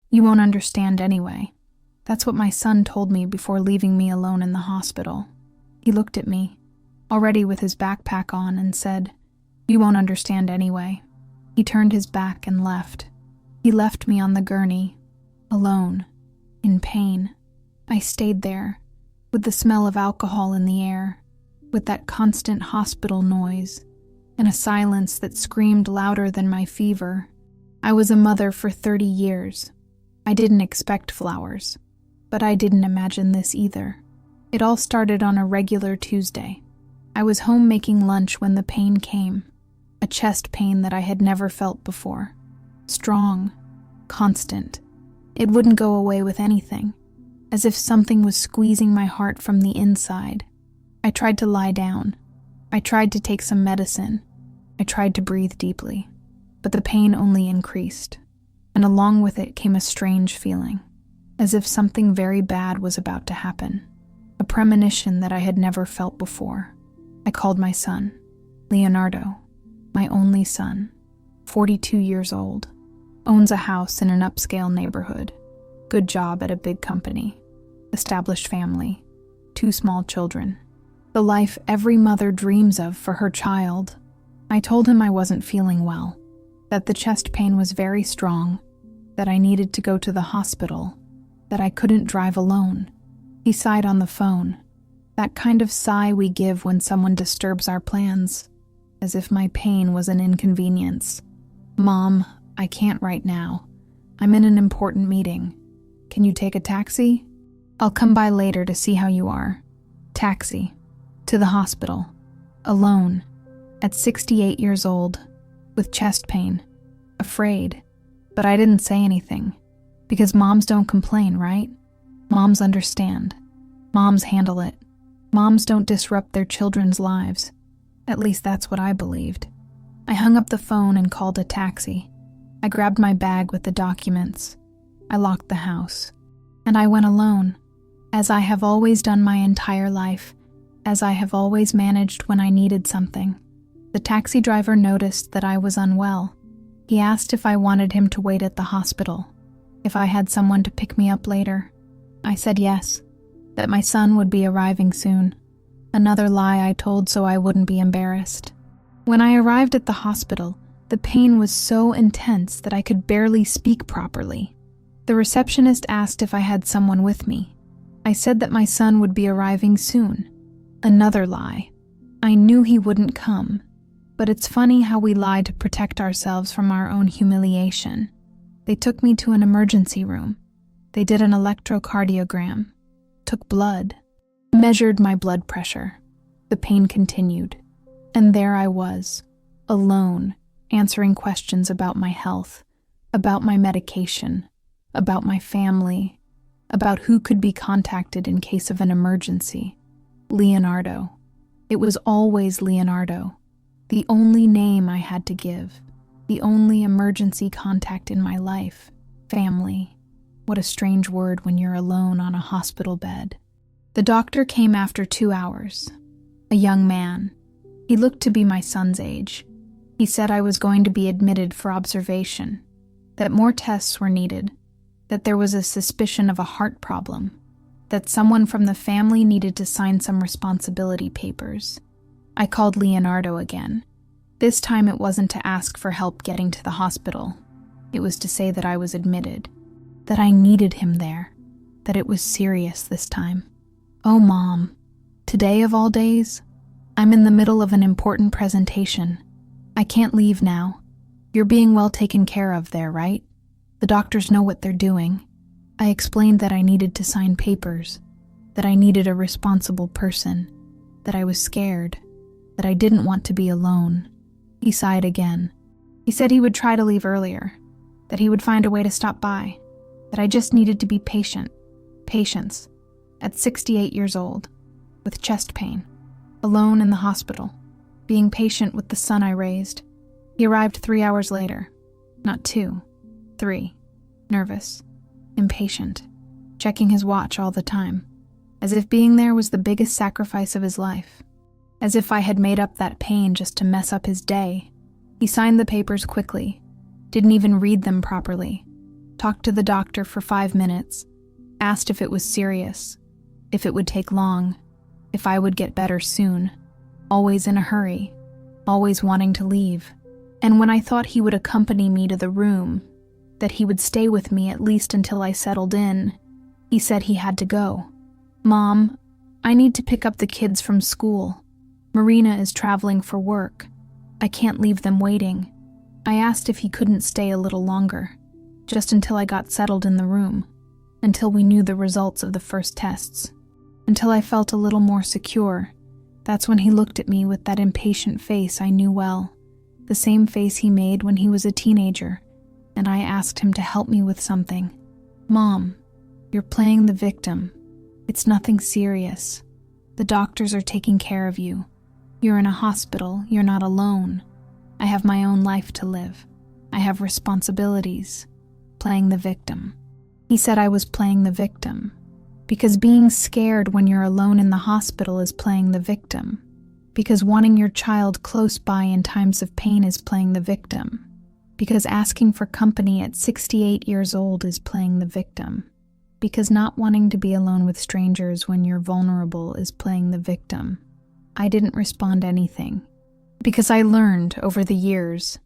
You won't understand anyway. That's what my son told me before leaving me alone in the hospital. He looked at me, already with his backpack on, and said, "You won't understand anyway." He turned his back and left. He left me on the gurney, alone, in pain. I stayed there, with the smell of alcohol in the air, with that constant hospital noise, and a silence that screamed louder than my fever. I was a mother for 30 years. I didn't expect flowers, but I didn't imagine this either. It all started on a regular Tuesday. I was home making lunch when the pain came, a chest pain that I had never felt before. Strong, constant. It wouldn't go away with anything, as if something was squeezing my heart from the inside. I tried to lie down. I tried to take some medicine. I tried to breathe deeply, but the pain only increased, and along with it came a strange feeling, as if something very bad was about to happen, a premonition that I had never felt before. I called my son, Leonardo, my only son, 42 years old, owns a house in an upscale neighborhood, good job at a big company, established family, 2 small children, the life every mother dreams of for her child. I told him I wasn't feeling well, that the chest pain was very strong, that I needed to go to the hospital, that I couldn't drive alone. He sighed on the phone, that kind of sigh we give when someone disturbs our plans, as if my pain was an inconvenience. "Mom, I can't right now. I'm in an important meeting. Can you take a taxi? I'll come by later to see how you are." Taxi. To the hospital. Alone. At 68 years old. With chest pain. Afraid. But I didn't say anything. Because moms don't complain, right? Moms understand. Moms handle it. Moms don't disrupt their children's lives. At least that's what I believed. I hung up the phone and called a taxi. I grabbed my bag with the documents. I locked the house. And I went alone, as I have always done my entire life, as I have always managed when I needed something. The taxi driver noticed that I was unwell. He asked if I wanted him to wait at the hospital, if I had someone to pick me up later. I said yes, that my son would be arriving soon. Another lie I told so I wouldn't be embarrassed. When I arrived at the hospital, the pain was so intense that I could barely speak properly. The receptionist asked if I had someone with me. I said that my son would be arriving soon. Another lie. I knew he wouldn't come, but it's funny how we lie to protect ourselves from our own humiliation. They took me to an emergency room. They did an electrocardiogram, took blood, measured my blood pressure. The pain continued, and there I was, alone, answering questions about my health, about my medication, about my family, about who could be contacted in case of an emergency. Leonardo. It was always Leonardo, the only name I had to give, the only emergency contact in my life. Family. What a strange word when you're alone on a hospital bed. The doctor came after 2 hours. A young man. He looked to be my son's age. He said I was going to be admitted for observation, that more tests were needed, that there was a suspicion of a heart problem, that someone from the family needed to sign some responsibility papers. I called Leonardo again. This time it wasn't to ask for help getting to the hospital. It was to say that I was admitted, that I needed him there, that it was serious this time. Oh, Mom, today of all days, I'm in the middle of an important presentation. I can't leave now. You're being well taken care of there, right? The doctors know what they're doing. I explained that I needed to sign papers, that I needed a responsible person, that I was scared, that I didn't want to be alone. He sighed again. He said he would try to leave earlier, that he would find a way to stop by, that I just needed to be patient. Patience. At 68 years old, with chest pain, alone in the hospital, being patient with the son I raised. He arrived 3 hours later. Not 2, 3. Nervous. Impatient. Checking his watch all the time. As if being there was the biggest sacrifice of his life. As if I had made up that pain just to mess up his day. He signed the papers quickly. Didn't even read them properly. talked to the doctor for 5 minutes, asked if it was serious, if it would take long, if I would get better soon, always in a hurry, always wanting to leave. And when I thought he would accompany me to the room, that he would stay with me at least until I settled in, he said he had to go. "Mom, I need to pick up the kids from school. Marina is traveling for work. I can't leave them waiting." I asked if he couldn't stay a little longer, just until I got settled in the room, until we knew the results of the first tests, until I felt a little more secure. That's when he looked at me with that impatient face I knew well, the same face he made when he was a teenager, and I asked him to help me with something. "Mom, you're playing the victim. It's nothing serious. The doctors are taking care of you. You're in a hospital, you're not alone. I have my own life to live. I have responsibilities." Playing the victim. He said I was playing the victim, because being scared when you're alone in the hospital is playing the victim, because wanting your child close by in times of pain is playing the victim, because asking for company at 68 years old is playing the victim, because not wanting to be alone with strangers when you're vulnerable is playing the victim. I didn't respond anything, because I learned over the years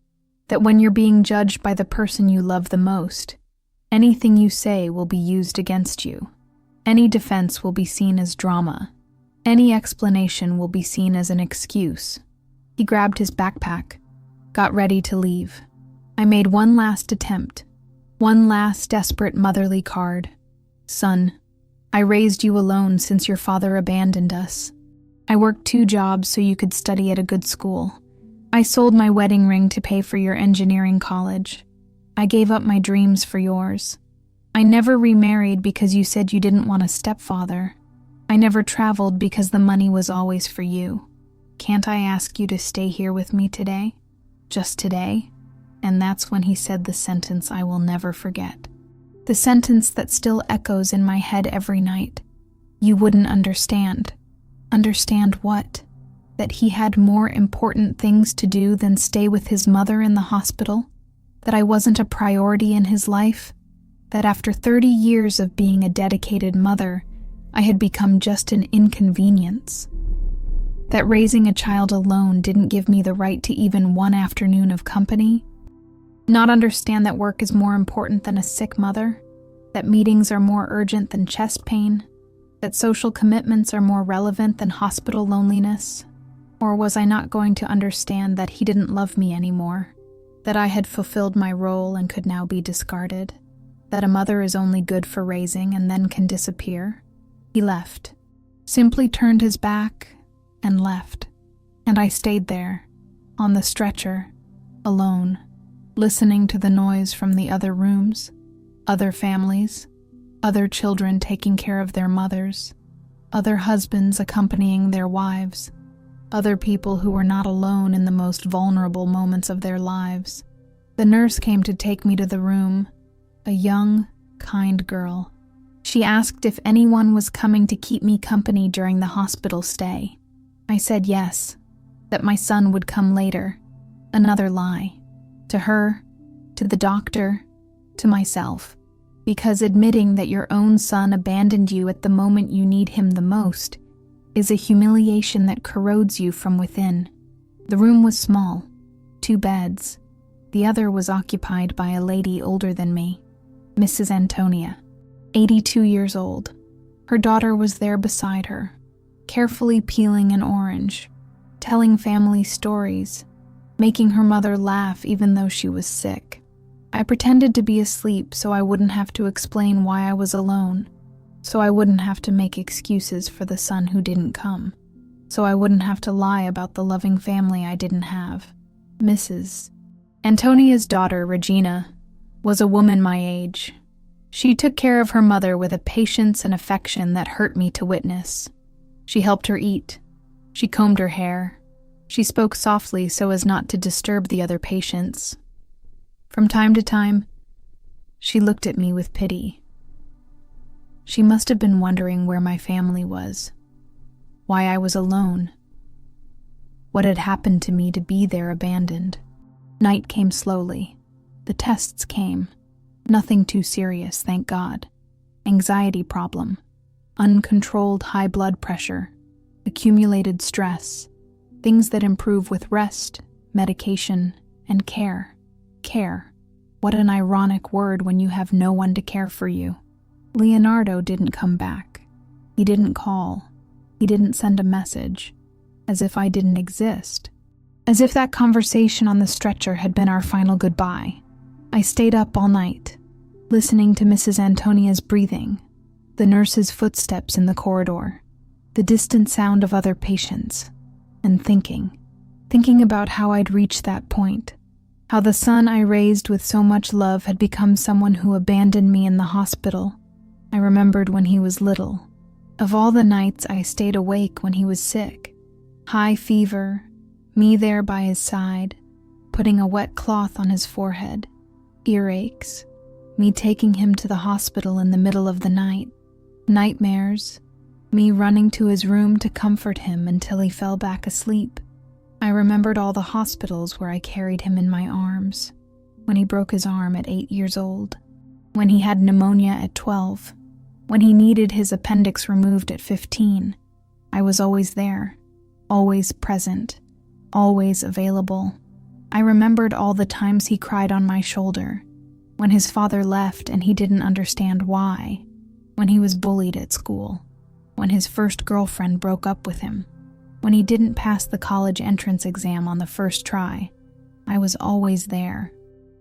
that when you're being judged by the person you love the most, anything you say will be used against you. Any defense will be seen as drama. Any explanation will be seen as an excuse. He grabbed his backpack, got ready to leave. I made one last attempt, one last desperate motherly card. "Son, I raised you alone since your father abandoned us. I worked 2 jobs so you could study at a good school. I sold my wedding ring to pay for your engineering college. I gave up my dreams for yours. I never remarried because you said you didn't want a stepfather. I never traveled because the money was always for you. Can't I ask you to stay here with me today? Just today?" And that's when he said the sentence I will never forget. The sentence that still echoes in my head every night. "You wouldn't understand." Understand what? That he had more important things to do than stay with his mother in the hospital? That I wasn't a priority in his life? That after 30 years of being a dedicated mother, I had become just an inconvenience? That raising a child alone didn't give me the right to even one afternoon of company? Not understand that work is more important than a sick mother? That meetings are more urgent than chest pain? That social commitments are more relevant than hospital loneliness? Or was I not going to understand that he didn't love me anymore? That I had fulfilled my role and could now be discarded? That a mother is only good for raising and then can disappear? He left, simply turned his back and left. And I stayed there, on the stretcher, alone, listening to the noise from the other rooms, other families, other children taking care of their mothers, other husbands accompanying their wives, other people who were not alone in the most vulnerable moments of their lives. The nurse came to take me to the room, a young, kind girl. She asked if anyone was coming to keep me company during the hospital stay. I said yes, that my son would come later. Another lie. To her, to the doctor, to myself. Because admitting that your own son abandoned you at the moment you need him the most is a humiliation that corrodes you from within. The room was small, 2 beds. The other was occupied by a lady older than me, Mrs. Antonia, 82 years old. Her daughter was there beside her, carefully peeling an orange, telling family stories, making her mother laugh even though she was sick. I pretended to be asleep so I wouldn't have to explain why I was alone, so I wouldn't have to make excuses for the son who didn't come, so I wouldn't have to lie about the loving family I didn't have. Mrs. Antonia's daughter, Regina, was a woman my age. She took care of her mother with a patience and affection that hurt me to witness. She helped her eat. She combed her hair. She spoke softly so as not to disturb the other patients. From time to time, she looked at me with pity. She must have been wondering where my family was, why I was alone, what had happened to me to be there abandoned. Night came slowly. The tests came. Nothing too serious, thank God. Anxiety problem, uncontrolled high blood pressure, accumulated stress, things that improve with rest, medication, and care. Care. What an ironic word when you have no one to care for you. Leonardo didn't come back. He didn't call. He didn't send a message. As if I didn't exist. As if that conversation on the stretcher had been our final goodbye. I stayed up all night, listening to Mrs. Antonia's breathing, the nurse's footsteps in the corridor, the distant sound of other patients, and thinking about how I'd reached that point, how the son I raised with so much love had become someone who abandoned me in the hospital. I remembered when he was little. Of all the nights I stayed awake when he was sick, high fever, me there by his side, putting a wet cloth on his forehead, earaches, me taking him to the hospital in the middle of the night, nightmares, me running to his room to comfort him until he fell back asleep. I remembered all the hospitals where I carried him in my arms, when he broke his arm at 8 years old, when he had pneumonia at 12, when he needed his appendix removed at 15. I was always there, always present, always available. I remembered all the times he cried on my shoulder, when his father left and he didn't understand why, when he was bullied at school, when his first girlfriend broke up with him, when he didn't pass the college entrance exam on the first try. I was always there,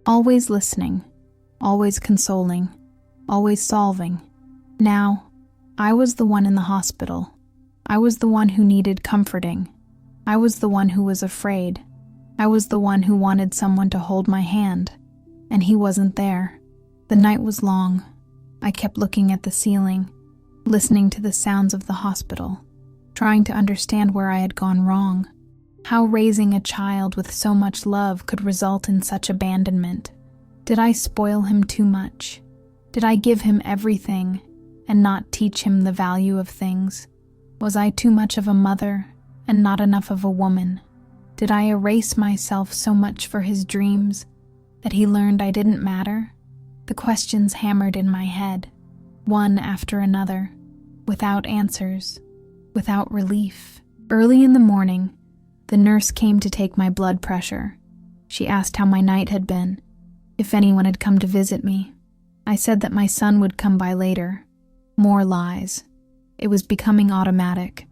always listening, always consoling, always solving. Now, I was the one in the hospital. I was the one who needed comforting. I was the one who was afraid. I was the one who wanted someone to hold my hand, and he wasn't there. The night was long. I kept looking at the ceiling, listening to the sounds of the hospital, trying to understand where I had gone wrong, how raising a child with so much love could result in such abandonment. Did I spoil him too much? Did I give him everything and not teach him the value of things? Was I too much of a mother and not enough of a woman? Did I erase myself so much for his dreams that he learned I didn't matter? The questions hammered in my head, one after another, without answers, without relief. Early in the morning, the nurse came to take my blood pressure. She asked how my night had been, if anyone had come to visit me. I said that my son would come by later. More lies. It was becoming automatic.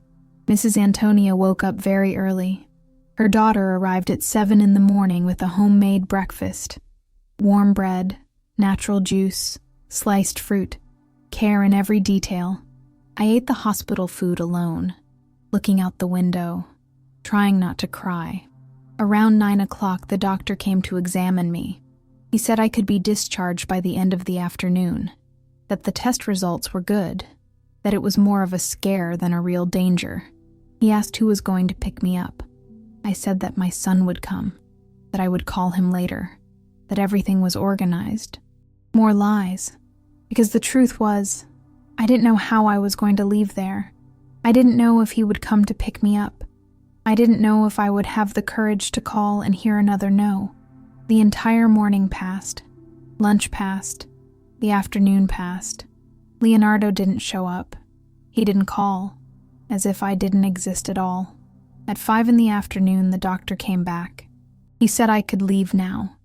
Mrs. Antonia woke up very early. Her daughter arrived at 7 in the morning with a homemade breakfast. Warm bread, natural juice, sliced fruit, care in every detail. I ate the hospital food alone, looking out the window, trying not to cry. Around 9 o'clock, the doctor came to examine me. He said I could be discharged by the end of the afternoon, that the test results were good, that it was more of a scare than a real danger. He asked who was going to pick me up. I said that my son would come, that I would call him later, that everything was organized. More lies, because the truth was, I didn't know how I was going to leave there. I didn't know if he would come to pick me up. I didn't know if I would have the courage to call and hear another no. The entire morning passed. Lunch passed. The afternoon passed. Leonardo didn't show up. He didn't call, as if I didn't exist at all. At 5 in the afternoon, the doctor came back. He said I could leave now.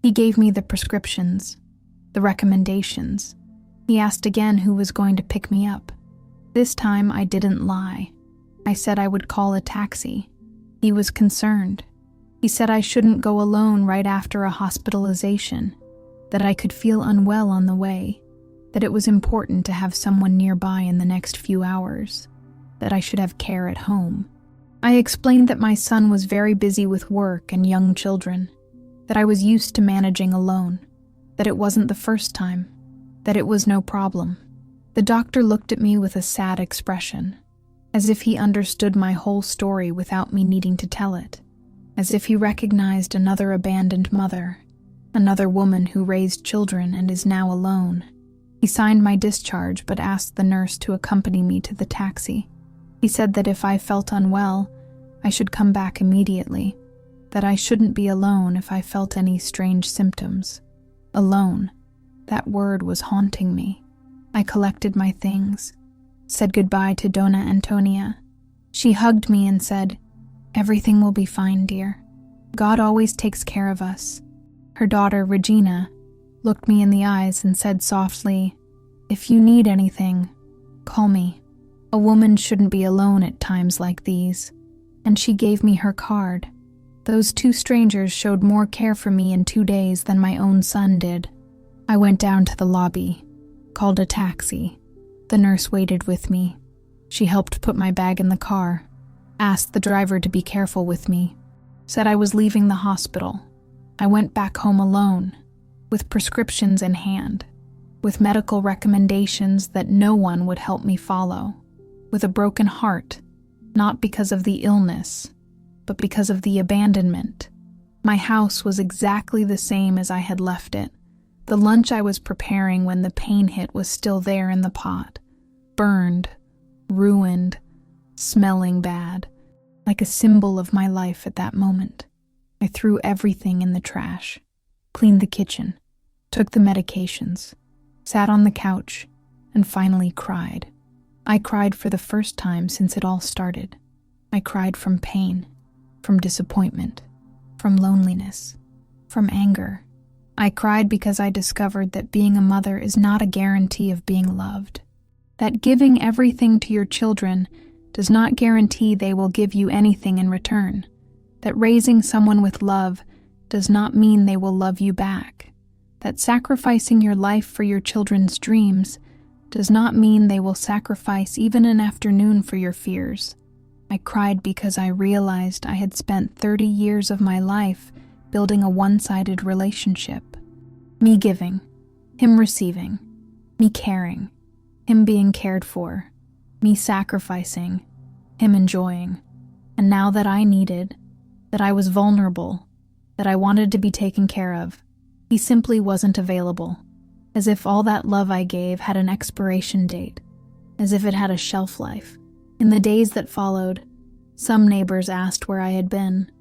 He gave me the prescriptions, the recommendations. He asked again who was going to pick me up. This time I didn't lie. I said I would call a taxi. He was concerned. He said I shouldn't go alone right after a hospitalization, that I could feel unwell on the way, that it was important to have someone nearby in the next few hours, that I should have care at home. I explained that my son was very busy with work and young children, that I was used to managing alone, that it wasn't the first time, that it was no problem. The doctor looked at me with a sad expression, as if he understood my whole story without me needing to tell it, as if he recognized another abandoned mother, another woman who raised children and is now alone. He signed my discharge but asked the nurse to accompany me to the taxi. He said that if I felt unwell, I should come back immediately, that I shouldn't be alone if I felt any strange symptoms. Alone. That word was haunting me. I collected my things, said goodbye to Dona Antonia. She hugged me and said, "Everything will be fine, dear. God always takes care of us." Her daughter, Regina, looked me in the eyes and said softly, "If you need anything, call me. A woman shouldn't be alone at times like these." And she gave me her card. Those two strangers showed more care for me in 2 days than my own son did. I went down to the lobby, called a taxi. The nurse waited with me. She helped put my bag in the car, asked the driver to be careful with me, said I was leaving the hospital. I went back home alone, with prescriptions in hand, with medical recommendations that no one would help me follow, with a broken heart, not because of the illness, but because of the abandonment. My house was exactly the same as I had left it. The lunch I was preparing when the pain hit was still there in the pot, burned, ruined, smelling bad, like a symbol of my life at that moment. I threw everything in the trash, cleaned the kitchen, took the medications, sat on the couch, and finally cried. I cried for the first time since it all started. I cried from pain, from disappointment, from loneliness, from anger. I cried because I discovered that being a mother is not a guarantee of being loved. That giving everything to your children does not guarantee they will give you anything in return. That raising someone with love does not mean they will love you back. That sacrificing your life for your children's dreams does not mean they will sacrifice even an afternoon for your fears. I cried because I realized I had spent 30 years of my life building a one-sided relationship. Me giving, him receiving, me caring, him being cared for, me sacrificing, him enjoying. And now that I needed, that I was vulnerable, that I wanted to be taken care of, he simply wasn't available, as if all that love I gave had an expiration date, as if it had a shelf life. In the days that followed, some neighbors asked where I had been,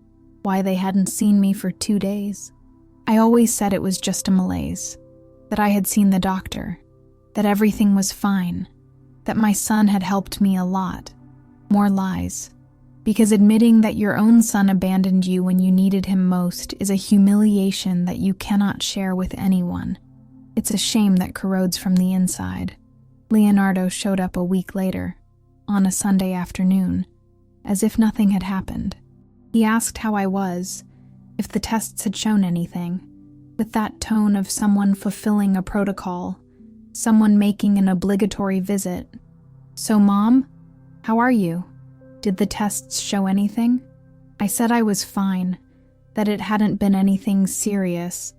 why they hadn't seen me for 2 days. I always said it was just a malaise, that I had seen the doctor, that everything was fine, that my son had helped me a lot. More lies. Because admitting that your own son abandoned you when you needed him most is a humiliation that you cannot share with anyone. It's a shame that corrodes from the inside. Leonardo showed up a week later, on a Sunday afternoon, as if nothing had happened. He asked how I was, if the tests had shown anything, with that tone of someone fulfilling a protocol, someone making an obligatory visit. "So, Mom, how are you? Did the tests show anything?" I said I was fine, that it hadn't been anything serious,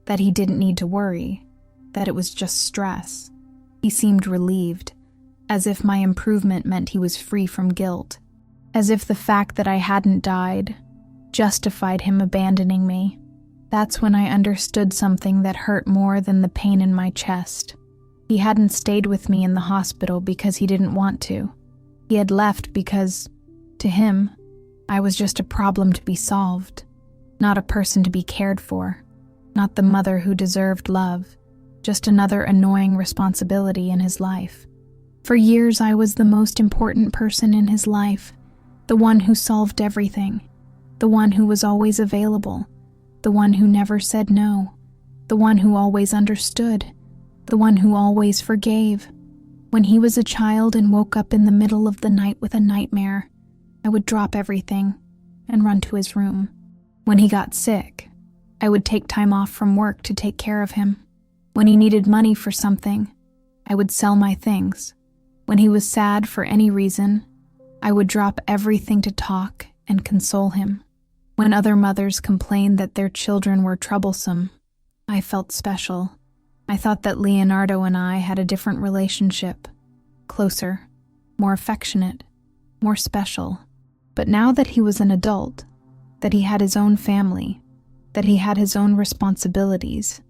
that he didn't need to worry, that it was just stress. He seemed relieved, as if my improvement meant he was free from guilt, as if the fact that I hadn't died justified him abandoning me. That's when I understood something that hurt more than the pain in my chest. He hadn't stayed with me in the hospital because he didn't want to. He had left because, to him, I was just a problem to be solved, not a person to be cared for, not the mother who deserved love, just another annoying responsibility in his life. For years I was the most important person in his life, the one who solved everything, the one who was always available, the one who never said no, the one who always understood, the one who always forgave. When he was a child and woke up in the middle of the night with a nightmare, I would drop everything and run to his room. When he got sick, I would take time off from work to take care of him. When he needed money for something, I would sell my things. When he was sad for any reason, I would drop everything to talk and console him. When other mothers complained that their children were troublesome, I felt special. I thought that Leonardo and I had a different relationship, closer, more affectionate, more special. But now that he was an adult, that he had his own family, that he had his own responsibilities,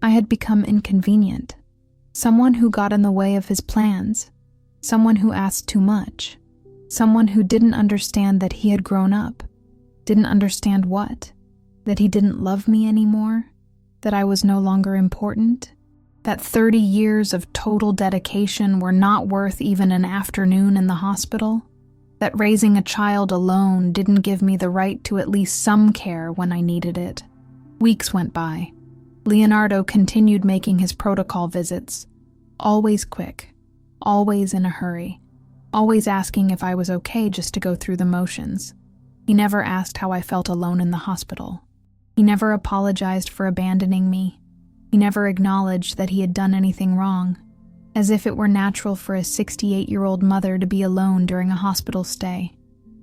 I had become inconvenient, someone who got in the way of his plans, someone who asked too much, someone who didn't understand that he had grown up, didn't understand what, that he didn't love me anymore, that I was no longer important. That 30 years of total dedication were not worth even an afternoon in the hospital? That raising a child alone didn't give me the right to at least some care when I needed it? Weeks went by. Leonardo continued making his protocol visits, always quick, always in a hurry, always asking if I was okay just to go through the motions. He never asked how I felt alone in the hospital. He never apologized for abandoning me. He never acknowledged that he had done anything wrong, as if it were natural for a 68-year-old mother to be alone during a hospital stay.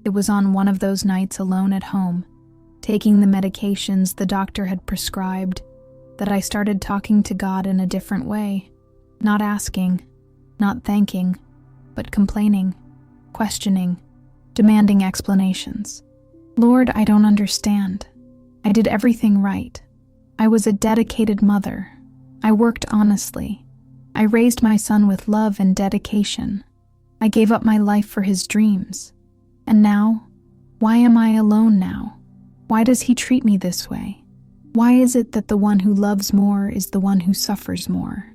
It was on one of those nights alone at home, taking the medications the doctor had prescribed, that I started talking to God in a different way, not asking, not thanking, but complaining, questioning, demanding explanations. Lord, I don't understand. I did everything right. I was a dedicated mother. I worked honestly. I raised my son with love and dedication. I gave up my life for his dreams. And now, why am I alone now? Why does he treat me this way? Why is it that the one who loves more is the one who suffers more?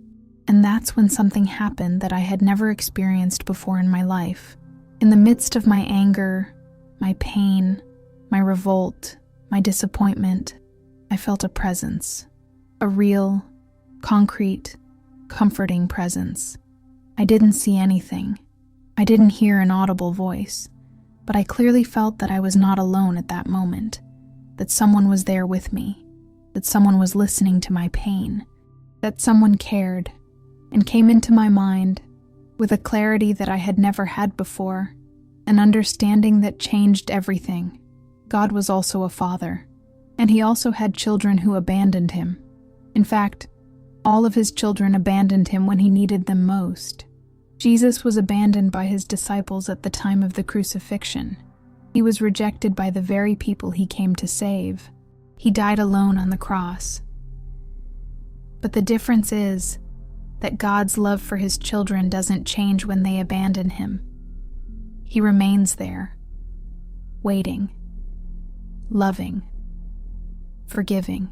And that's when something happened that I had never experienced before in my life. In the midst of my anger, my pain, my revolt, my disappointment, I felt a presence, a real, concrete, comforting presence. I didn't see anything. I didn't hear an audible voice, but I clearly felt that I was not alone at that moment, that someone was there with me, that someone was listening to my pain, that someone cared, and came into my mind with a clarity that I had never had before, an understanding that changed everything. God was also a father, and he also had children who abandoned him. In fact, all of his children abandoned him when he needed them most. Jesus was abandoned by his disciples at the time of the crucifixion. He was rejected by the very people he came to save. He died alone on the cross. But the difference is that God's love for his children doesn't change when they abandon him. He remains there, waiting, loving, forgiving,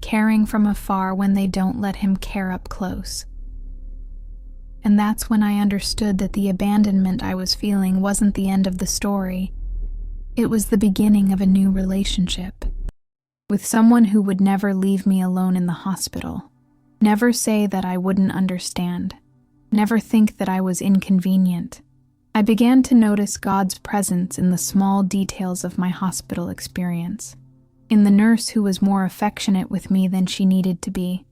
caring from afar when they don't let him care up close. And that's when I understood that the abandonment I was feeling wasn't the end of the story. It was the beginning of a new relationship with someone who would never leave me alone in the hospital, never say that I wouldn't understand, never think that I was inconvenient. I began to notice God's presence in the small details of my hospital experience, in the nurse who was more affectionate with me than she needed to be,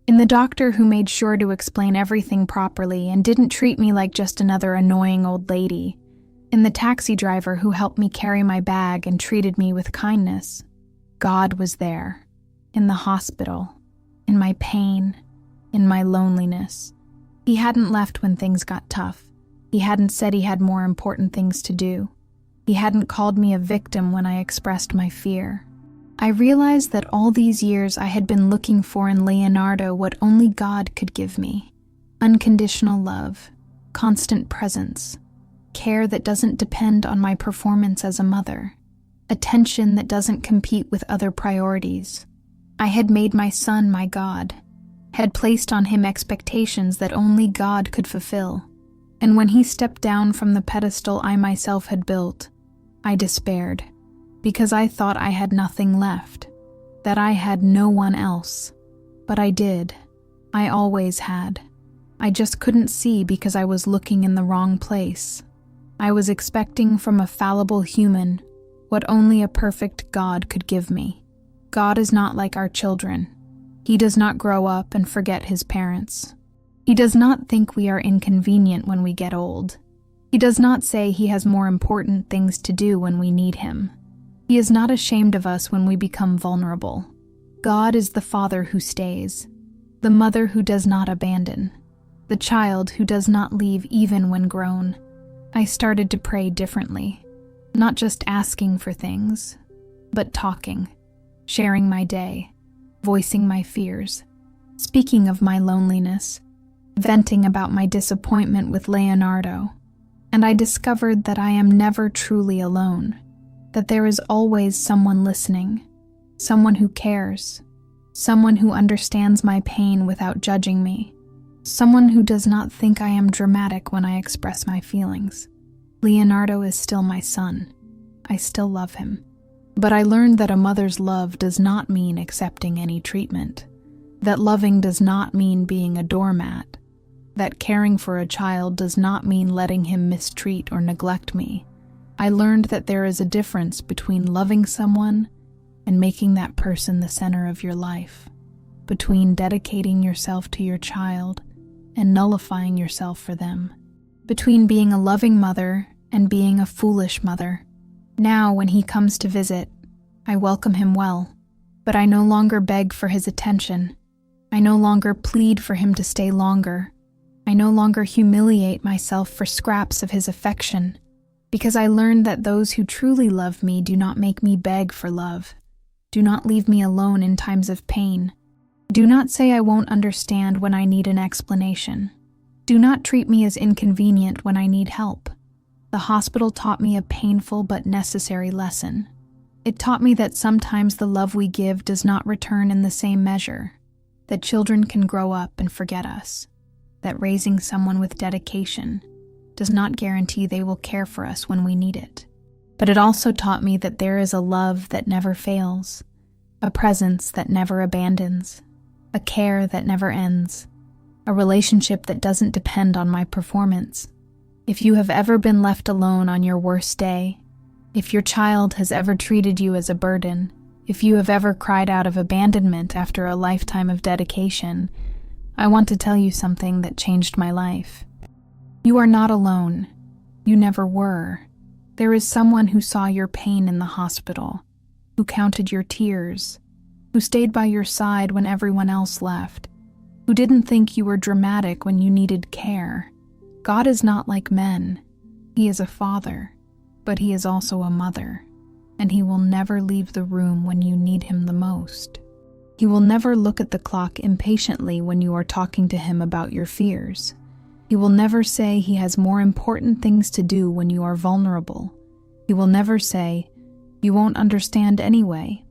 in the doctor who made sure to explain everything properly and didn't treat me like just another annoying old lady, in the taxi driver who helped me carry my bag and treated me with kindness. God was there, in the hospital, in my pain, in my loneliness. He hadn't left when things got tough. He hadn't said he had more important things to do. He hadn't called me a victim when I expressed my fear. I realized that all these years I had been looking for in Leonardo what only God could give me: unconditional love, constant presence, care that doesn't depend on my performance as a mother, attention that doesn't compete with other priorities. I had made my son my God, had placed on him expectations that only God could fulfill. And when he stepped down from the pedestal I myself had built, I despaired, because I thought I had nothing left, that I had no one else. But I did. I always had. I just couldn't see because I was looking in the wrong place. I was expecting from a fallible human what only a perfect God could give me. God is not like our children. He does not grow up and forget his parents. He does not think we are inconvenient when we get old. He does not say he has more important things to do when we need him. He is not ashamed of us when we become vulnerable. God is the father who stays, the mother who does not abandon, the child who does not leave even when grown. I started to pray differently, not just asking for things, but talking, sharing my day, voicing my fears, speaking of my loneliness, venting about my disappointment with Leonardo. And I discovered that I am never truly alone, that there is always someone listening, someone who cares, someone who understands my pain without judging me, someone who does not think I am dramatic when I express my feelings. Leonardo is still my son. I still love him. But I learned that a mother's love does not mean accepting any treatment, that loving does not mean being a doormat, that caring for a child does not mean letting him mistreat or neglect me. I learned that there is a difference between loving someone and making that person the center of your life, between dedicating yourself to your child and nullifying yourself for them, between being a loving mother and being a foolish mother. Now, when he comes to visit, I welcome him well, but I no longer beg for his attention. I no longer plead for him to stay longer. I no longer humiliate myself for scraps of his affection, because I learned that those who truly love me do not make me beg for love. Do not leave me alone in times of pain. Do not say I won't understand when I need an explanation. Do not treat me as inconvenient when I need help. The hospital taught me a painful but necessary lesson. It taught me that sometimes the love we give does not return in the same measure, that children can grow up and forget us, that raising someone with dedication does not guarantee they will care for us when we need it. But it also taught me that there is a love that never fails, a presence that never abandons, a care that never ends, a relationship that doesn't depend on my performance. If you have ever been left alone on your worst day, if your child has ever treated you as a burden, if you have ever cried out of abandonment after a lifetime of dedication, I want to tell you something that changed my life. You are not alone. You never were. There is someone who saw your pain in the hospital, who counted your tears, who stayed by your side when everyone else left, who didn't think you were dramatic when you needed care. God is not like men. He is a father, but he is also a mother, and he will never leave the room when you need him the most. He will never look at the clock impatiently when you are talking to him about your fears. He will never say he has more important things to do when you are vulnerable. He will never say, "You won't understand anyway,"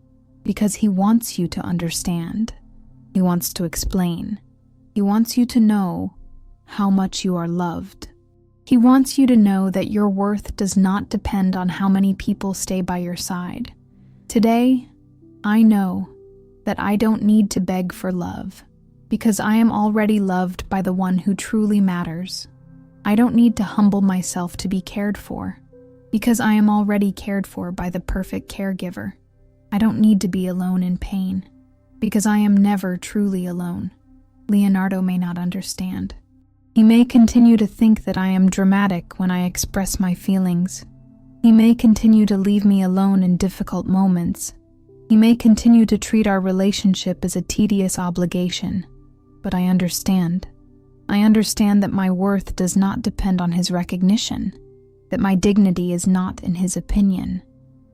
because he wants you to understand. He wants to explain. He wants you to know how much you are loved. He wants you to know that your worth does not depend on how many people stay by your side. Today, I know that I don't need to beg for love, because I am already loved by the one who truly matters. I don't need to humble myself to be cared for, because I am already cared for by the perfect caregiver. I don't need to be alone in pain, because I am never truly alone. Leonardo may not understand. He may continue to think that I am dramatic when I express my feelings. He may continue to leave me alone in difficult moments. He may continue to treat our relationship as a tedious obligation. But I understand. I understand that my worth does not depend on his recognition, that my dignity is not in his opinion,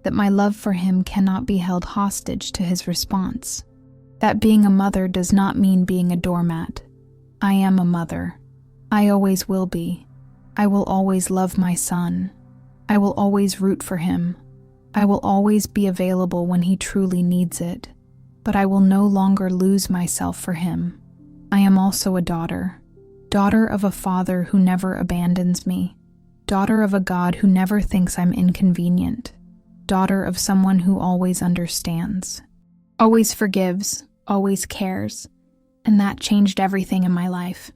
that my love for him cannot be held hostage to his response, that being a mother does not mean being a doormat. I am a mother. I always will be. I will always love my son. I will always root for him. I will always be available when he truly needs it. But I will no longer lose myself for him. I am also a daughter. Daughter of a father who never abandons me. Daughter of a God who never thinks I'm inconvenient. Daughter of someone who always understands. Always forgives, always cares. And that changed everything in my life.